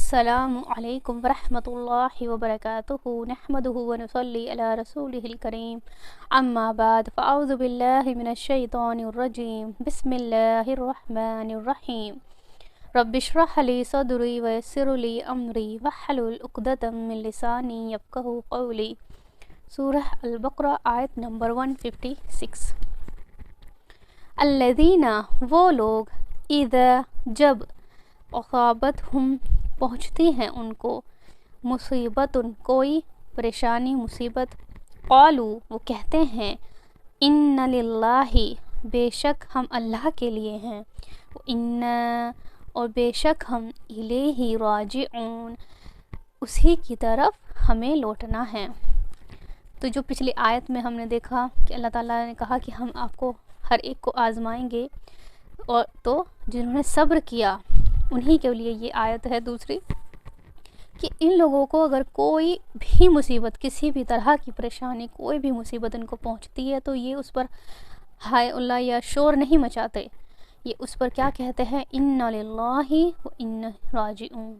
अस्सलामु अलैकुम वरहमतुल्लाहि वबरकातुहू नहमदुहु व नुसल्ली अला रसूलिहिल करीम अम्मा बाद फ़अऊज़ु बिल्लाहि मिनश शैतानिर रजीम बिस्मिल्लाहिर रहमानिर रहीम रब्बिश्रह ली सदरी व यस्सिर ली अमरी वहलुल उक़दतम मिन लिसानी यफ़क़हू क़ौली। सूरह अल-बक़रा आयत नंबर 156। अल्लज़ीना वो लोग इज़ा जब असाबतहुम पहुँचती हैं उनको मुसीबतुन कोई परेशानी मुसीबत क़ालू वो कहते हैं इन्ना लिल्लाहि बेशक हम अल्लाह के लिए हैं इन्ना और बेशक हम इलैहि राजिऊन उसी की तरफ हमें लौटना है। तो जो पिछली आयत में हमने देखा कि अल्लाह ताला ने कहा कि हम आपको हर एक को आजमाएंगे, और तो जिन्होंने सब्र किया उन्हीं के लिए ये आयत है दूसरी, कि इन लोगों को अगर कोई भी मुसीबत, किसी भी तरह की परेशानी, कोई भी मुसीबत इनको पहुंचती है तो ये उस पर हाय अल्लाह या शोर नहीं मचाते, ये उस पर क्या कहते हैं इन्ना लिल्लाहि व इन्ना राजिऊन,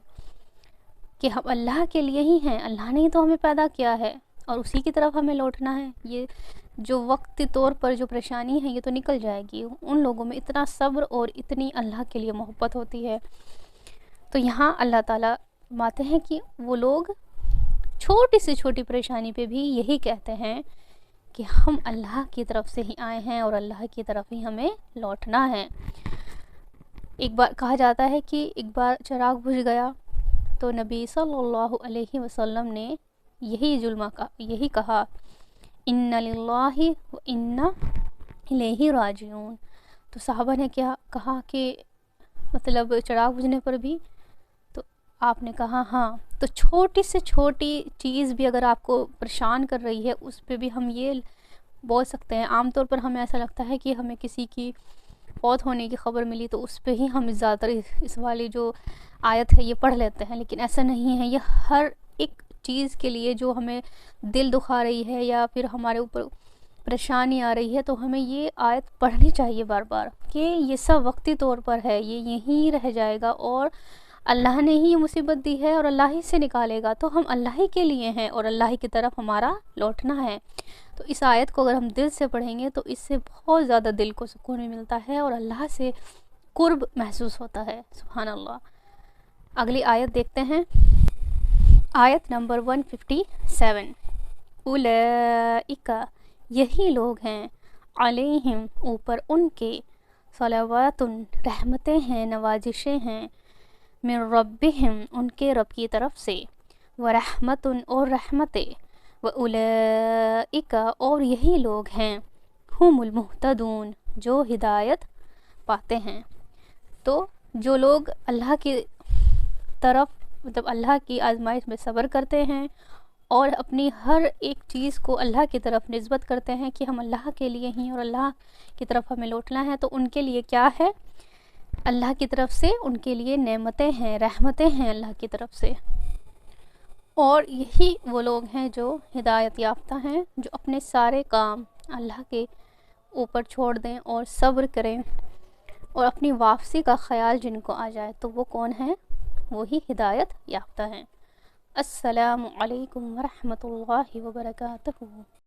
कि हम अल्लाह के लिए ही हैं, अल्लाह ने ही तो हमें पैदा किया है और उसी की तरफ हमें लौटना है। ये जो वक्ती तौर पर जो परेशानी है ये तो निकल जाएगी। उन लोगों में इतना सब्र और इतनी अल्लाह के लिए मोहब्बत होती है। तो यहाँ अल्लाह ताला मानते हैं कि वो लोग छोटी से छोटी परेशानी पे भी यही कहते हैं कि हम अल्लाह की तरफ से ही आए हैं और अल्लाह की तरफ ही हमें लौटना है। एक बार कहा जाता है कि एक बार चिराग बुझ गया तो नबी सल्लल्लाहु अलैहि वसल्लम ने यही कहा इन्ना लिल्लाहि व इन्ना इलैहि राजिऊन। तो साहबा ने क्या कहा कि मतलब चिराग बुझने पर भी, तो आपने कहा हाँ, तो छोटी से छोटी चीज़ भी अगर आपको परेशान कर रही है उस पे भी हम ये बोल सकते हैं। आमतौर पर हमें ऐसा लगता है कि हमें किसी की मौत होने की ख़बर मिली तो उस पे ही हम ज़्यादातर इस वाली जो आयत है ये पढ़ लेते हैं, लेकिन ऐसा नहीं है। ये हर एक चीज़ के लिए जो हमें दिल दुखा रही है या फिर हमारे ऊपर परेशानी आ रही है तो हमें ये आयत पढ़नी चाहिए बार बार, कि ये सब वक्ती तौर पर है, ये यहीं रह जाएगा और अल्लाह ने ही ये मुसीबत दी है और अल्लाह ही से निकालेगा, तो हम अल्लाह ही के लिए हैं और अल्लाह ही की तरफ हमारा लौटना है। तो इस आयत को अगर हम दिल से पढ़ेंगे तो इससे बहुत ज़्यादा दिल को सुकून मिलता है और अल्लाह से कुर्ब महसूस होता है। सुभान अल्लाह। अगली आयत देखते हैं, आयत नंबर 157। उलैइका यही लोग हैं, अलैहिम ऊपर उनके, सलावातुन रहमतें हैं, नवाजिशें हैं, मिन रब्बिहिम उनके रब की तरफ से, व रहमतुन और रहमतें, व उलैइका और यही लोग हैं, हुमुल मुहतदून जो हिदायत पाते हैं। तो जो लोग अल्लाह की तरफ मतलब अल्लाह की आजमाइश में सब्र करते हैं और अपनी हर एक चीज़ को अल्लाह की तरफ निस्बत करते हैं कि हम अल्लाह के लिए ही और अल्लाह की तरफ हमें लौटना है, तो उनके लिए क्या है, अल्लाह की तरफ से उनके लिए नेमतें हैं, रहमतें हैं अल्लाह की तरफ से। और यही वो लोग हैं जो हिदायत याफ्ता हैं, जो अपने सारे काम अल्लाह के ऊपर छोड़ दें और सब्र करें और अपनी वापसी का ख्याल जिनको आ जाए, तो वो कौन है, वही हिदायत याफ्ता हैं। अस्सलामु अलैकुम वरहमतुल्लाहि वबरकातुहू।